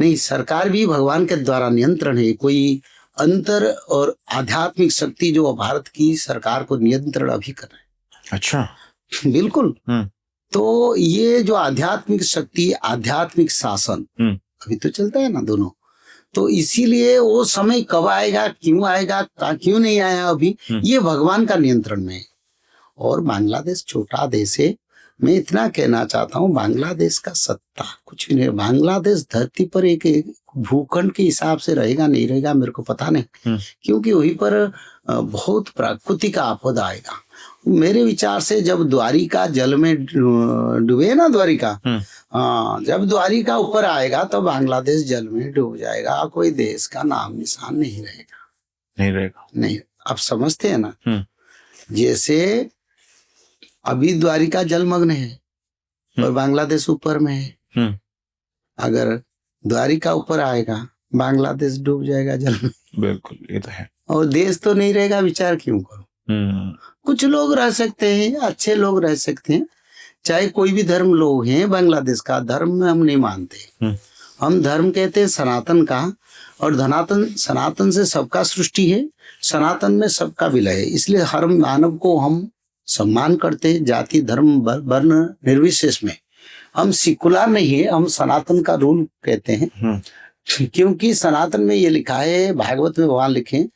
नहीं, सरकार भी भगवान के द्वारा नियंत्रण है। कोई अंतर और आध्यात्मिक शक्ति जो भारत की सरकार को नियंत्रण अभी कर रहे हैं। अच्छा, बिल्कुल। तो ये जो आध्यात्मिक शक्ति, आध्यात्मिक शासन अभी तो चलता है ना दोनों। तो इसीलिए वो समय कब आएगा, क्यों आएगा, क्यों नहीं आया अभी, ये भगवान का नियंत्रण में है। और बांग्लादेश छोटा देश है। मैं इतना कहना चाहता हूँ, बांग्लादेश का सत्ता कुछ भी नहीं। बांग्लादेश धरती पर एक भूखंड के हिसाब से रहेगा नहीं रहेगा मेरे को पता नहीं, क्योंकि वहीं पर बहुत प्राकृतिक आपदा आएगा। मेरे विचार से जब द्वारिका जल में डूबे ना, द्वारिका, जब द्वारिका ऊपर आएगा तो बांग्लादेश जल में डूब जाएगा। कोई देश का नाम निशान नहीं रहेगा। नहीं, आप समझते हैं ना। जैसे अभी द्वारिका जलमग्न है और बांग्लादेश ऊपर में है। अगर द्वारिका ऊपर आएगा बांग्लादेश डूब जाएगा जल में। बिल्कुल, ये तो है। और देश तो नहीं रहेगा, विचार क्यों करो। कुछ लोग रह सकते हैं, अच्छे लोग रह सकते हैं, चाहे कोई भी धर्म लोग हैं। बांग्लादेश का धर्म में हम नहीं मानते। हम धर्म कहते हैं सनातन का, और सनातन से सबका सृष्टि है, सनातन में सबका विलय है। इसलिए हर मानव को हम सम्मान करते हैं, जाति धर्म वर्ण निर्विशेष में। हम सिकुलर नहीं है, हम सनातन का रूल कहते हैं। क्योंकि सनातन में ये लिखा है, भागवत में भगवान लिखे,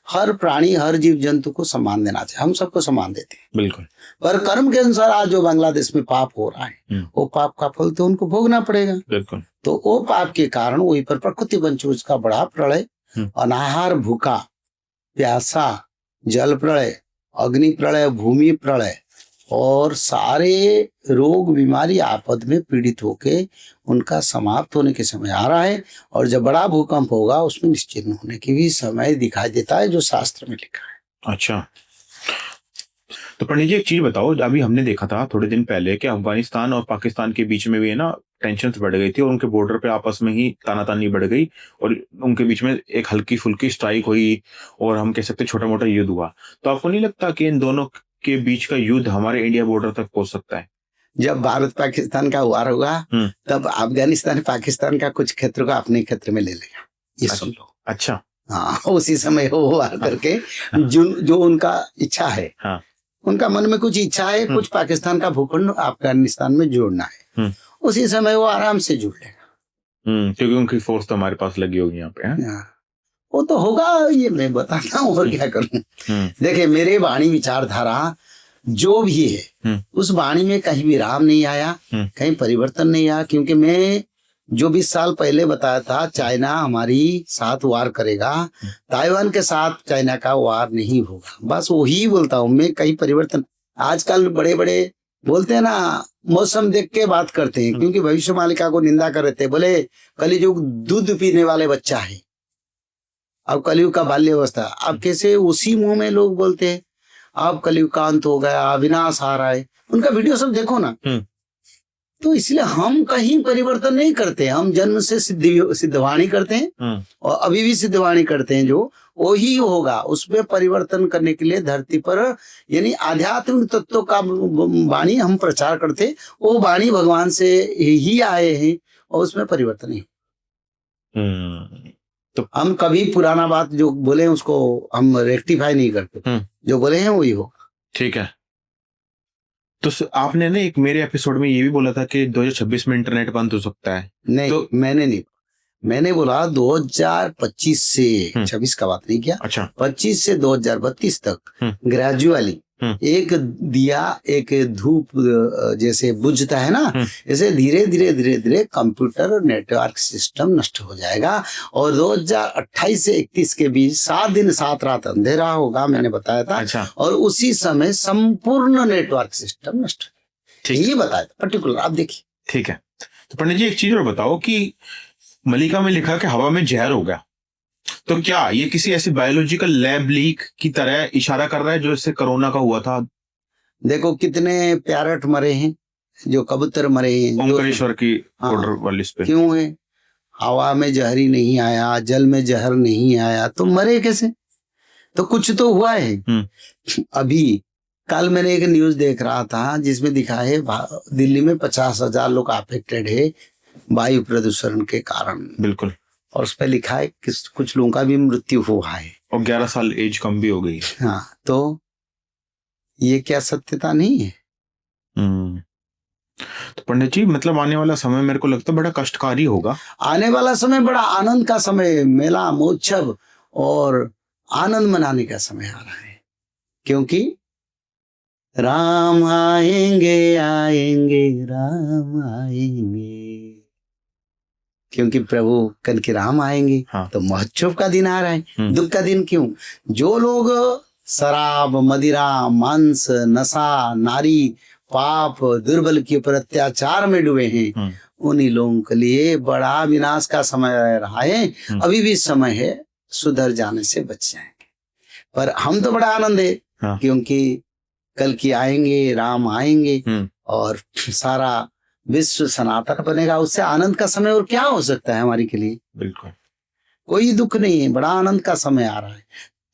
हर प्राणी हर जीव जंतु को सम्मान देना चाहिए। हम सबको सम्मान देते हैं। बिल्कुल। पर कर्म के अनुसार आज जो बांग्लादेश में पाप हो रहा है, वो पाप का फल तो उनको भोगना पड़ेगा। बिल्कुल। तो वो पाप के कारण वही पर प्रकृति बन चुकी, उसका बड़ा प्रलय, अनाहार, भूखा, प्यासा, जल प्रलय, अग्नि प्रलय, भूमि प्रलय, और सारे रोग बीमारी आपद में पीड़ित होके उनका समाप्त होने के समय आ रहा है। और जब बड़ा भूकंप होगा उसमें निश्चिन्न होने की भी समय दिखाई देता है, जो शास्त्र में लिखा है। अच्छा, तो पंडित जी एक चीज बताओ, अभी हमने देखा था थोड़े दिन पहले कि अफगानिस्तान और पाकिस्तान के बीच में भी है ना टेंशन बढ़ गई थी, और उनके बॉर्डर पे आपस में ही तानातानी बढ़ गई, और उनके बीच में एक हल्की फुल्की स्ट्राइक हुई, और हम कह सकते छोटा मोटा युद्ध हुआ। तो आपको नहीं लगता कि इन दोनों के बीच का युद्ध हमारे इंडिया बॉर्डर तक पहुंच सकता है? जब भारत पाकिस्तान का वार होगा तब अफगानिस्तान पाकिस्तान का कुछ क्षेत्र को अपने क्षेत्र में ले लेगा, ये सुन लो। अच्छा, हाँ, उसी समय वो वार करके जो उनका इच्छा है, हाँ। उनका मन में कुछ इच्छा है, कुछ पाकिस्तान का भूखंड अफगानिस्तान में जोड़ना है, उसी समय वो आराम से जुड़ लेगा। क्योंकि उनकी फोर्स तो हमारे पास लगी होगी यहाँ पे। हाँ, वो तो होगा, ये मैं बताता हूँ, और क्या करूँ। देखिए, मेरे वाणी विचारधारा जो भी है, उस वाणी में कहीं विराम नहीं आया, कहीं परिवर्तन नहीं आया, क्योंकि मैं जो 20 साल पहले बताया था, चाइना हमारी साथ वार करेगा, ताइवान के साथ चाइना का वार नहीं होगा, बस वही बोलता हूँ मैं। कहीं परिवर्तन, आजकल बड़े बड़े बोलते हैं ना, मौसम देख के बात करते हैं, क्योंकि भविष्य मालिका को निंदा कर रहे थे, बोले कलियुग दूध पीने वाले बच्चा है, अब कलयुग का बाल्यावस्था। अब कैसे उसी मुंह में लोग बोलते हैं अब कलयुग का अंत हो गया, अविनाश आ रहा है, उनका वीडियो सब देखो ना। तो इसलिए हम कहीं परिवर्तन नहीं करते, हम जन्म से सिद्धवाणी करते हैं, और अभी भी सिद्धवाणी करते हैं, जो वही होगा। उसमें परिवर्तन करने के लिए धरती पर, यानी आध्यात्मिक तत्वों का वाणी हम प्रचार करते, वो वाणी भगवान से ही आए हैं, और उसमें परिवर्तन नहीं। तो हम कभी पुराना बात जो बोले उसको हम रेक्टिफाई नहीं करते, जो बोले हैं वही हो। ठीक है। तो आपने ना एक मेरे एपिसोड में ये भी बोला था कि 2026 में इंटरनेट बंद हो सकता है। नहीं, तो मैंने नहीं, मैंने बोला 2025 से 26 का बात नहीं किया। अच्छा। 25 से 2032 तक ग्रेजुअली एक दिया, एक धूप जैसे बुझता है ना, ऐसे धीरे धीरे धीरे धीरे कंप्यूटर नेटवर्क सिस्टम नष्ट हो जाएगा, और 2028 से 31 के बीच 7 दिन 7 रात अंधेरा होगा, मैंने बताया था। अच्छा। और उसी समय संपूर्ण नेटवर्क सिस्टम नष्ट, ये बताया था पर्टिकुलर, आप देखिए। ठीक है। तो पंडित जी एक चीज और बताओ कि मलिका में लिखा कि हवा में जहर हो गया, तो क्या ये किसी ऐसी बायोलॉजिकल लैब लीक की तरह इशारा कर रहा है जो इससे कोरोना का हुआ था? देखो कितने पैरट मरे हैं, जो कबूतर मरे हैं, ओंकारेश्वर की बॉर्डर वाली पे। क्यों है? हवा में जहर ही नहीं आया, जल में जहर नहीं आया, तो मरे कैसे? तो कुछ तो हुआ है। अभी कल मैंने एक न्यूज देख रहा था जिसमें दिखा है दिल्ली में 50,000 लोग अफेक्टेड है वायु प्रदूषण के कारण। बिल्कुल। और उस पर लिखा है कि कुछ लोगों का भी मृत्यु हुआ है, और 11 साल एज कम भी हो गई। हाँ, तो ये क्या सत्यता नहीं है? तो पंडित जी मतलब आने वाला समय मेरे को लगता है बड़ा कष्टकारी होगा। आने वाला समय बड़ा आनंद का समय, मेला महोत्सव और आनंद मनाने का समय आ रहा है, क्योंकि राम आएंगे आएंगे राम आएंगे, क्योंकि प्रभु कल के राम आएंगे। हाँ। तो महोत्सव का दिन आ रहा है। दुख का दिन क्यों? जो लोग शराब, मदिरा, मांस, नशा, नारी, पाप, दुर्बल के ऊपर अत्याचार में डूबे हैं, उन्हीं लोगों के लिए बड़ा विनाश का समय रहा है। अभी भी समय है, सुधर जाने से बच जाएंगे। पर हम तो बड़ा आनंद है। हाँ। क्योंकि कल की आएंगे, राम आएंगे, और सारा विश्व सनातन बनेगा। उससे आनंद का समय और क्या हो सकता है हमारे के लिए? बिल्कुल कोई दुख नहीं है, बड़ा आनंद का समय आ रहा है।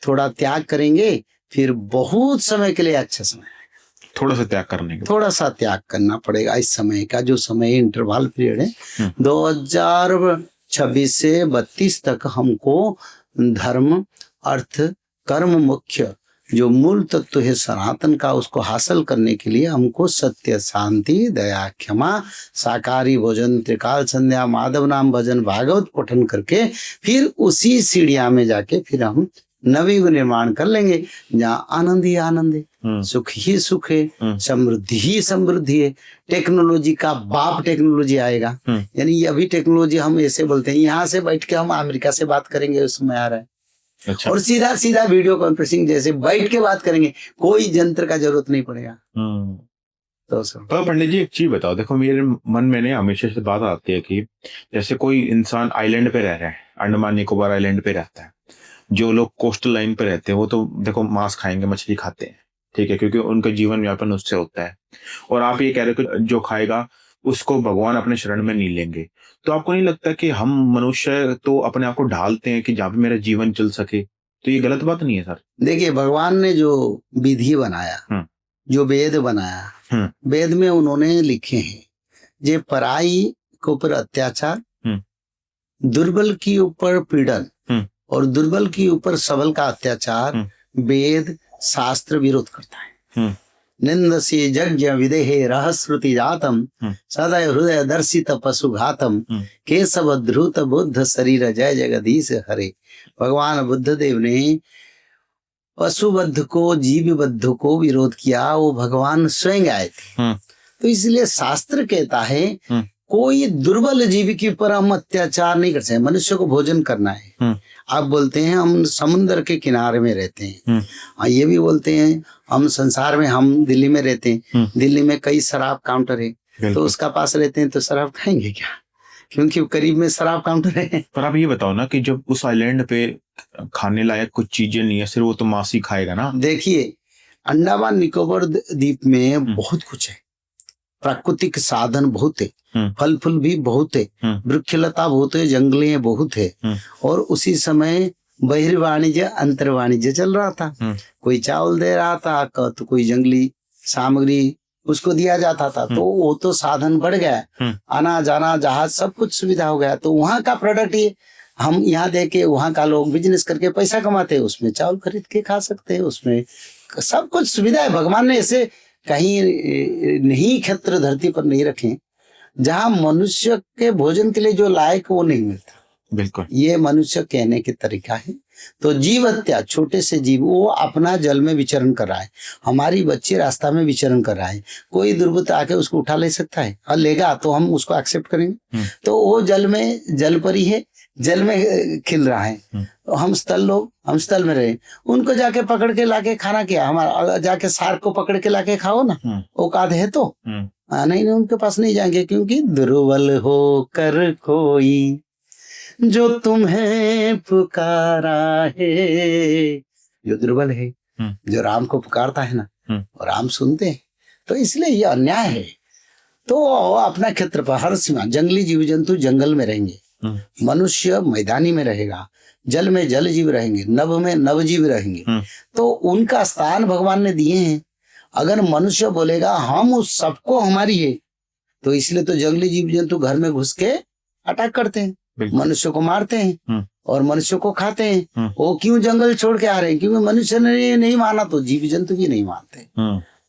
थोड़ा त्याग करेंगे, फिर बहुत समय के लिए अच्छा समय आएगा। थोड़ा सा त्याग करने के, थोड़ा सा त्याग करना पड़ेगा। इस समय का जो समय इंटरवल पीरियड है 2026 से 32 तक, हमको धर्म, अर्थ, कर्म मुख्य जो मूल तत्व है सनातन का, उसको हासिल करने के लिए हमको सत्य, शांति, दया, क्षमा, शाकाहारी भोजन, त्रिकाल संध्या, माधव नाम भजन, भागवत पठन करके फिर उसी सीढ़िया में जाके फिर हम नवयुग निर्माण कर लेंगे, जहाँ आनंद ही आनंद है, सुख ही सुख है, समृद्धि ही समृद्धि है। टेक्नोलॉजी का बाप टेक्नोलॉजी आएगा। यानी अभी टेक्नोलॉजी हम ऐसे बोलते हैं, यहाँ से बैठ के हम अमेरिका से बात करेंगे, उस समय आ रहा है। अच्छा। और सीधा सीधा वीडियो कॉन्फ्रेंसिंग जैसे बैठ के बात करेंगे, कोई यंत्र का जरूरत नहीं पड़ेगा। तो पंडित जी एक चीज बताओ, देखो मेरे मन में ना हमेशा से बात आती है कि जैसे कोई इंसान आइलैंड पे रह रहा है, अंडमान निकोबार आइलैंड पे रहता है, जो लोग कोस्टल लाइन पे रहते हैं वो तो देखो मांस खाएंगे, मछली खाते हैं, ठीक है, क्योंकि उनका जीवन व्यापन उससे होता है। और आप ये कह रहे हो कि जो खाएगा उसको भगवान अपने शरण में नहीं लेंगे, तो आपको नहीं लगता कि हम मनुष्य तो अपने आप को ढालते हैं कि जहाँ पे मेरा जीवन चल सके? तो ये गलत बात नहीं है सर? देखिए, भगवान ने जो विधि बनाया, जो वेद बनाया, वेद में उन्होंने लिखे हैं, जे पराई के ऊपर अत्याचार, दुर्बल के ऊपर पीड़न और दुर्बल के ऊपर सबल का अत्याचार वेद शास्त्र विरोध करता है। निंदसी यज्ञ विदेहे रहस्रुति जातम सदैव हृदय दर्शित पशुघातम केशव ध्रुत बुद्ध शरीर जय जगदीश हरे। भगवान बुद्ध देव ने पशुबद्ध को जीवबद्ध को विरोध किया, वो भगवान स्वयं आए थे। तो इसलिए शास्त्र कहता है कोई दुर्बल जीव के ऊपर हम अत्याचार नहीं कर सकते। मनुष्य को भोजन करना है। आप बोलते हैं हम समुद्र के किनारे में रहते हैं, ये भी बोलते हैं हम संसार में, हम दिल्ली में रहते हैं, दिल्ली में कई शराब काउंटर है, तो उसका पास रहते हैं तो शराब खाएंगे क्या, क्योंकि करीब में शराब काउंटर है। पर आप ये बताओ ना कि जब उस आइलैंड पे खाने लायक कुछ चीजें नहीं है, सिर्फ वो तो मांस ही खाएगा ना। देखिए अंडमान निकोबार द्वीप में बहुत कुछ है, प्राकृतिक साधन बहुत है, फल फूल भी बहुत है, वृक्षलता बहुत है, जंगले बहुत है, और उसी समय बहिर्वाणिज्य अंतर वाणिज्य चल रहा था। कोई चावल दे रहा था तो कोई जंगली सामग्री उसको दिया जाता था, तो वो तो साधन बढ़ गया, आना जाना जहाज सब कुछ सुविधा हो गया। तो वहां का प्रोडक्ट ये हम यहाँ दे के वहां का लोग बिजनेस करके पैसा कमाते हैं, उसमें चावल खरीद के खा सकते हैं, उसमें सब कुछ सुविधा है। भगवान ने ऐसे कहीं नहीं क्षेत्र धरती पर नहीं रखे जहां मनुष्य के भोजन के लिए जो लायक वो नहीं मिलता। बिल्कुल, ये मनुष्य कहने के तरीका है। तो जीव हत्या, छोटे से जीव वो अपना जल में विचरण कर रहा है, हमारी बच्ची रास्ता में विचरण कर रहा है, कोई दुर्बृत्त आके उसको उठा ले सकता है और लेगा तो हम उसको एक्सेप्ट करेंगे। तो वो जल में जल परी है, जल में खिल रहा है। तो हम स्थल लोग, हम स्थल में रहे, उनको जाके पकड़ के लाके खाना क्या, हमारा जाके सार्क को पकड़ के लाके खाओ ना, औकात है तो नहीं, उनके पास नहीं जाएंगे, क्योंकि दुर्बल हो कर कोई जो तुम्हें पुकारा है, जो दुर्बल है, जो राम को पुकारता है ना, और राम सुनते हैं, तो इसलिए ये अन्याय है। तो अपना क्षेत्र पर हर सीमा, जंगली जीव जंतु जंगल में रहेंगे, मनुष्य मैदानी में रहेगा, जल में जल जीव रहेंगे, नभ में नव जीव रहेंगे, तो उनका स्थान भगवान ने दिए हैं। अगर मनुष्य बोलेगा हम उस सबको हमारी है, तो इसलिए तो जंगली जीव जंतु घर में घुस के अटैक करते हैं, मनुष्य को मारते हैं और मनुष्य को खाते हैं। वो क्यों जंगल छोड़ के आ रहे हैं, क्योंकि मनुष्य ने नहीं माना तो जीव जंतु भी नहीं मानते।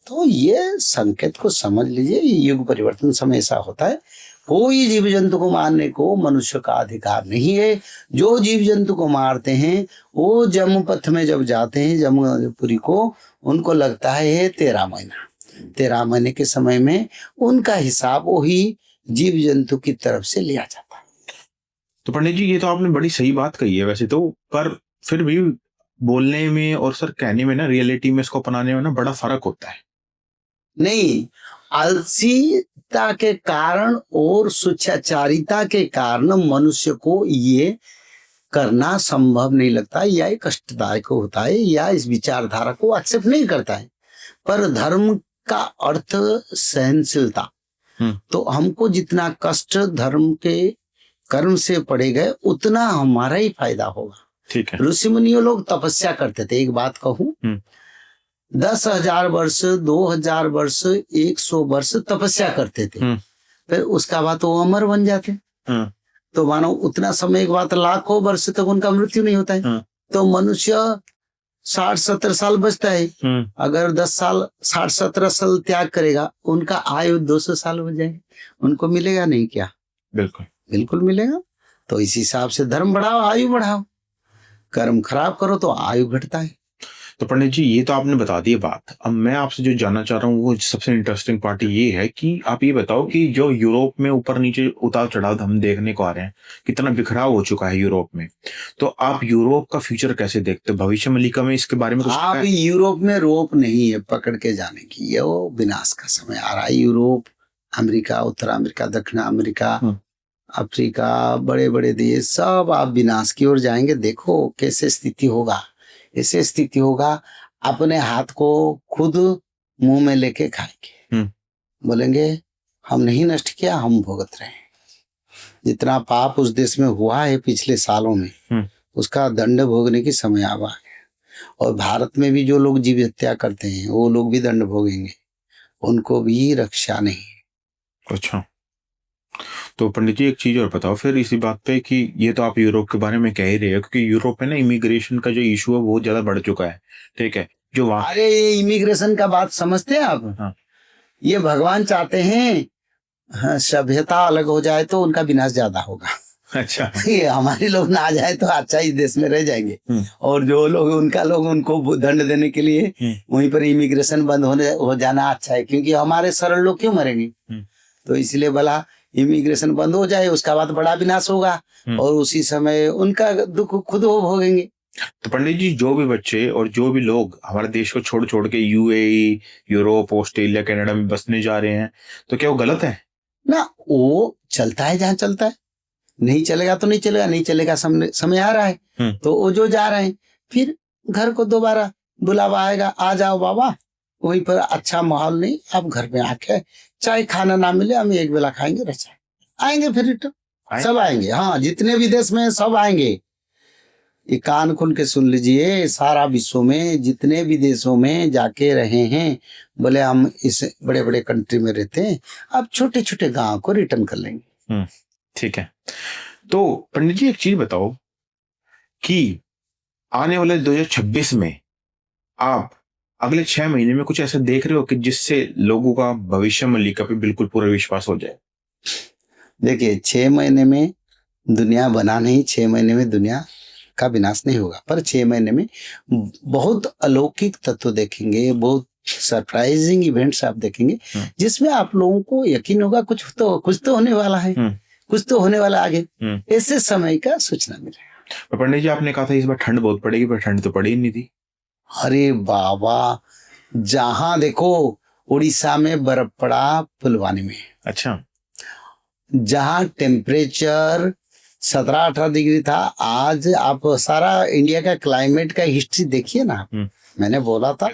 तो ये संकेत को समझ लीजिए, युग परिवर्तन समय ऐसा होता है, कोई जीव जंतु को मारने को मनुष्य का अधिकार नहीं है। जो जीव जंतु को मारते हैं वो जम पथ में जब जाते हैं, जमुपुरी को, उनको लगता है 13 महीना, 13 महीने के समय में उनका हिसाब वही जीव जंतु की तरफ से लिया जाता है। तो पंडित जी ये तो आपने बड़ी सही बात कही है वैसे तो, पर फिर भी बोलने में और सर कहने में ना, रियलिटी में इसको अपनाने में ना बड़ा फर्क होता है। नहीं, आलसीता के कारण और सुचाचारिता के कारण मनुष्य को ये करना संभव नहीं लगता, या ये कष्टदायक होता है, या इस विचारधारा को एक्सेप्ट नहीं करता है। पर धर्म का अर्थ सहनशीलता, तो हमको जितना कष्ट धर्म के कर्म से पड़ेगा उतना हमारा ही फायदा होगा। ठीक है। ऋषि मुनियों लोग तपस्या करते थे, एक बात कहूं, 10,000 वर्ष, 2,000 वर्ष, 100 वर्ष तपस्या करते थे, फिर उसका बाद वो अमर बन जाते। तो मानो उतना समय के बाद लाखों वर्ष तक उनका मृत्यु नहीं होता है। तो मनुष्य 60-70 साल बचता है, अगर 10 साल 60-17 साल त्याग करेगा, उनका आयु 200 साल हो जाएगा, उनको मिलेगा नहीं क्या? बिल्कुल बिल्कुल मिलेगा। तो इस हिसाब से धर्म बढ़ाओ, आयु बढ़ाओ, कर्म खराब करो तो आयु घटता है। तो पंडित जी ये तो आपने बता दी बात, अब मैं आपसे जो जानना चाह रहा हूँ वो सबसे इंटरेस्टिंग पार्ट ये है कि आप ये बताओ कि जो यूरोप में ऊपर नीचे उतार चढ़ाव हम देखने को आ रहे हैं, कितना बिखराव हो चुका है यूरोप में, तो आप यूरोप का फ्यूचर कैसे देखते हो? भविष्य में लिखा में इसके बारे में कुछ आप यूरोप में रोप नहीं है पकड़ के जाने की, ये वो विनाश का समय आ रहा है। यूरोप, अमेरिका, उत्तर अमेरिका, दक्षिण अमेरिका, अफ्रीका, बड़े बड़े देश सब आप विनाश की ओर जाएंगे। देखो कैसे स्थिति होगा, ऐसे स्थिति होगा, अपने हाथ को खुद मुंह में लेके खाएंगे, बोलेंगे हम नहीं नष्ट किया, हम भुगत रहे हैं। जितना पाप उस देश में हुआ है पिछले सालों में, उसका दंड भोगने की समय आ गया। और भारत में भी जो लोग जीव हत्या करते हैं वो लोग भी दंड भोगेंगे, उनको भी रक्षा नहीं। अच्छा, तो पंडित जी एक चीज और बताओ फिर इसी बात पे कि ये तो आप यूरोप के बारे में कह ही रहे हो, क्योंकि यूरोप में ना इमिग्रेशन का जो इशू है बहुत ज्यादा बढ़ चुका है। ठीक है, जो वहाँ अरे ये इमिग्रेशन का बात समझते हैं आप? हाँ। ये भगवान चाहते हैं हाँ, सभ्यता अलग हो जाए तो उनका विनाश ज्यादा होगा। अच्छा। ये हमारे लोग ना आ जाए तो अच्छा इस देश में रह जाएंगे, और जो लोग उनका लोग उनको दंड देने के लिए वहीं पर इमिग्रेशन बंद हो जाना अच्छा है, क्योंकि हमारे सरल लोग क्यों मरेंगे। तो इसलिए भला इमिग्रेशन बंद हो जाए, उसका बाद बड़ा विनाश होगा और उसी समय उनका दुख खुद वो भोगेंगे। तो पंडित जी जो भी बच्चे और जो भी लोग हमारे देश को छोड़ छोड़ के यूएई, यूरोप, ऑस्ट्रेलिया, कनाडा में बसने जा रहे हैं, तो क्या वो गलत है? ना, वो चलता है जहाँ चलता है, नहीं चलेगा तो नहीं चलेगा, नहीं चलेगा समय आ रहा है तो वो जो जा रहे हैं फिर घर को दोबारा बुलावा आएगा, आ जाओ बाबा, वहीं पर अच्छा माहौल नहीं, आप घर में आके चाहे खाना ना मिले हम एक बेला खाएंगे, रह जाए आएंगे फिर रिटर्न सब आएंगे। हाँ, जितने भी देश में सब आएंगे। ये कान खोल के सुन लीजिए, सारा विश्व में जितने भी देशों में जाके रहे हैं, बोले हम इस बड़े बड़े कंट्री में रहते हैं, अब छोटे छोटे गांव को रिटर्न कर लेंगे। ठीक है, तो पंडित जी एक चीज बताओ कि आने वाले 2026 में आप अगले 6 महीने में कुछ ऐसा देख रहे हो कि जिससे लोगों का भविष्य मल्लिका पे बिल्कुल पूरा विश्वास हो जाए? देखिए, 6 महीने में दुनिया बना नहीं, 6 महीने में दुनिया का विनाश नहीं होगा, पर 6 महीने में बहुत अलौकिक तत्व देखेंगे, बहुत सरप्राइजिंग इवेंट्स आप देखेंगे, जिसमें आप लोगों को यकीन होगा कुछ तो होने वाला है, कुछ तो होने वाला आगे। ऐसे समय का सूचना मिलेगा। पंडित जी आपने कहा था इस बार ठंड बहुत पड़ेगी, पर ठंड तो पड़ी ही नहीं थी। अरे बाबा, जहां देखो उड़ीसा में बर्फ पड़ा, फुलवानी में। अच्छा। जहां टेम्परेचर 17-18 डिग्री था, आज आप सारा इंडिया का क्लाइमेट का हिस्ट्री देखिए ना। मैंने बोला था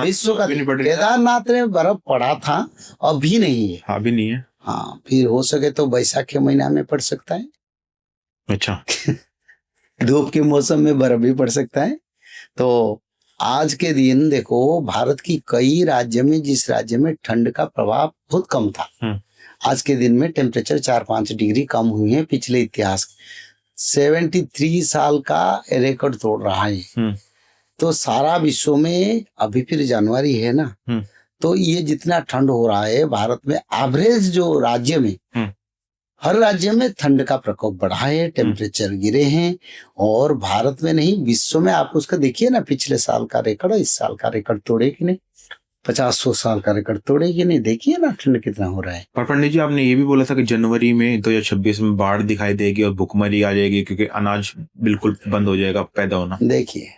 विश्व का केदारनाथ में बर्फ पड़ा था, अभी नहीं है। अभी नहीं है। हाँ, फिर हो सके तो बैसाख के महीना में पड़ सकता है। अच्छा। धूप के मौसम में बर्फ भी पड़ सकता है। तो आज के दिन देखो, भारत की कई राज्य में, जिस राज्य में ठंड का प्रभाव बहुत कम था, आज के दिन में टेम्परेचर 4-5 डिग्री कम हुई है। पिछले इतिहास 73 साल का रिकॉर्ड तोड़ रहा है। तो सारा विश्व में अभी फिर जनवरी है ना, तो ये जितना ठंड हो रहा है भारत में, एवरेज जो राज्य में, हर राज्य में ठंड का प्रकोप बढ़ा है, टेम्परेचर गिरे हैं। और भारत में नहीं, विश्व में आप उसका देखिए ना, पिछले साल का रिकॉर्ड, इस साल का रिकॉर्ड तोड़े कि नहीं, 50-100 साल का रिकॉर्ड तोड़े कि नहीं, देखिए ना ठंड कितना हो रहा है। पर पंडित जी आपने ये भी बोला था कि जनवरी में 2026 में बाढ़ दिखाई देगी और भूखमरी आ जाएगी, क्योंकि अनाज बिल्कुल बंद हो जाएगा पैदा होना। देखिए,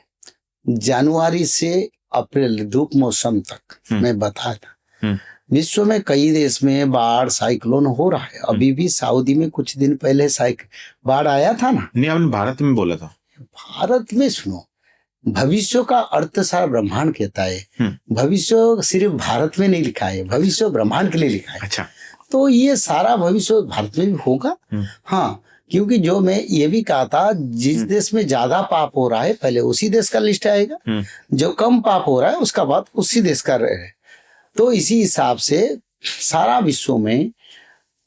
जनवरी से अप्रैल धूप मौसम तक मैं बताया था, विश्व में कई देश में बाढ़, साइक्लोन हो रहा है। अभी भी सऊदी में कुछ दिन पहले बाढ़ आया था ना। नहीं, आपने भारत में बोला था। भारत में सुनो, भविष्य का अर्थ सारा ब्रह्मांड कहता है। भविष्य सिर्फ भारत में नहीं लिखा है, भविष्य ब्रह्मांड के लिए लिखा है। अच्छा। तो ये सारा भविष्य भारत में भी होगा। हाँ, क्योंकि जो मैं ये भी कहा था, जिस देश में ज्यादा पाप हो रहा है पहले उसी देश का लिस्ट आएगा, जो कम पाप हो रहा है उसका बाद उसी देश का रहे। तो इसी हिसाब से सारा विश्व में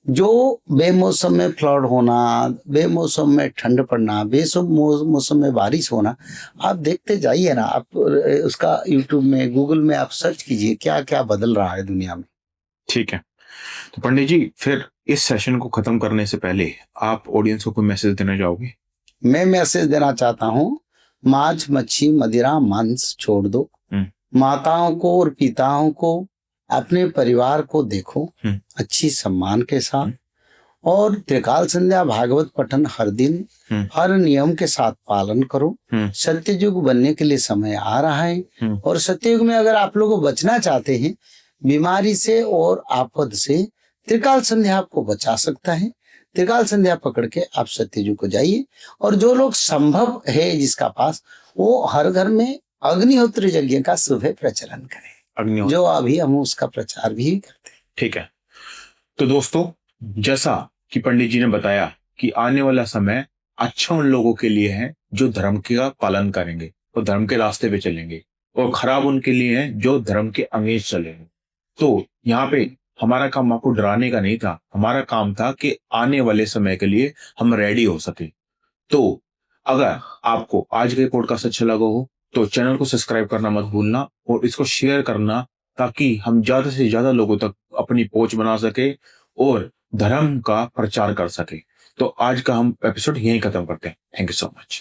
जो बेमौसम में फ्लड होना, बेमौसम में ठंड पड़ना, बेमौसम में बारिश होना, आप देखते जाइए ना। आप उसका यूट्यूब में, गूगल में आप सर्च कीजिए, क्या क्या बदल रहा है दुनिया में। ठीक है, तो पंडित जी फिर इस सेशन को खत्म करने से पहले आप ऑडियंस को कोई मैसेज देना चाहोगे? मैं मैसेज देना चाहता हूँ, मांस, मच्छी, मदिरा, मांस छोड़ दो। माताओं को और पिताओं को, अपने परिवार को देखो अच्छी सम्मान के साथ, और त्रिकाल संध्या भागवत पठन हर दिन, हर नियम के साथ पालन करो। सत्ययुग बनने के लिए समय आ रहा है, और सत्ययुग में अगर आप लोग बचना चाहते हैं बीमारी से और आपद से, त्रिकाल संध्या आपको बचा सकता है। त्रिकाल संध्या पकड़ के आप सत्ययुग को जाइए, और जो लोग संभव है जिसका पास, वो हर घर में अग्निहोत्र यज्ञ का सुबह प्रचलन करें, जो अभी हम उसका प्रचार भी करते हैं। ठीक है, तो दोस्तों जैसा कि पंडित जी ने बताया कि आने वाला समय अच्छा उन लोगों के लिए है जो धर्म का पालन करेंगे और धर्म के रास्ते पे चलेंगे, और खराब उनके लिए है जो धर्म के अंगेज चलेंगे। तो यहाँ पे हमारा काम आपको डराने का नहीं था, हमारा काम था कि आने वाले समय के लिए हम रेडी हो सके। तो अगर आपको आज का पॉडकास्ट अच्छा लगा हो तो चैनल को सब्सक्राइब करना मत भूलना और इसको शेयर करना, ताकि हम ज्यादा से ज्यादा लोगों तक अपनी पहुंच बना सके और धर्म का प्रचार कर सके। तो आज का हम एपिसोड यहीं खत्म करते हैं। Thank you so much.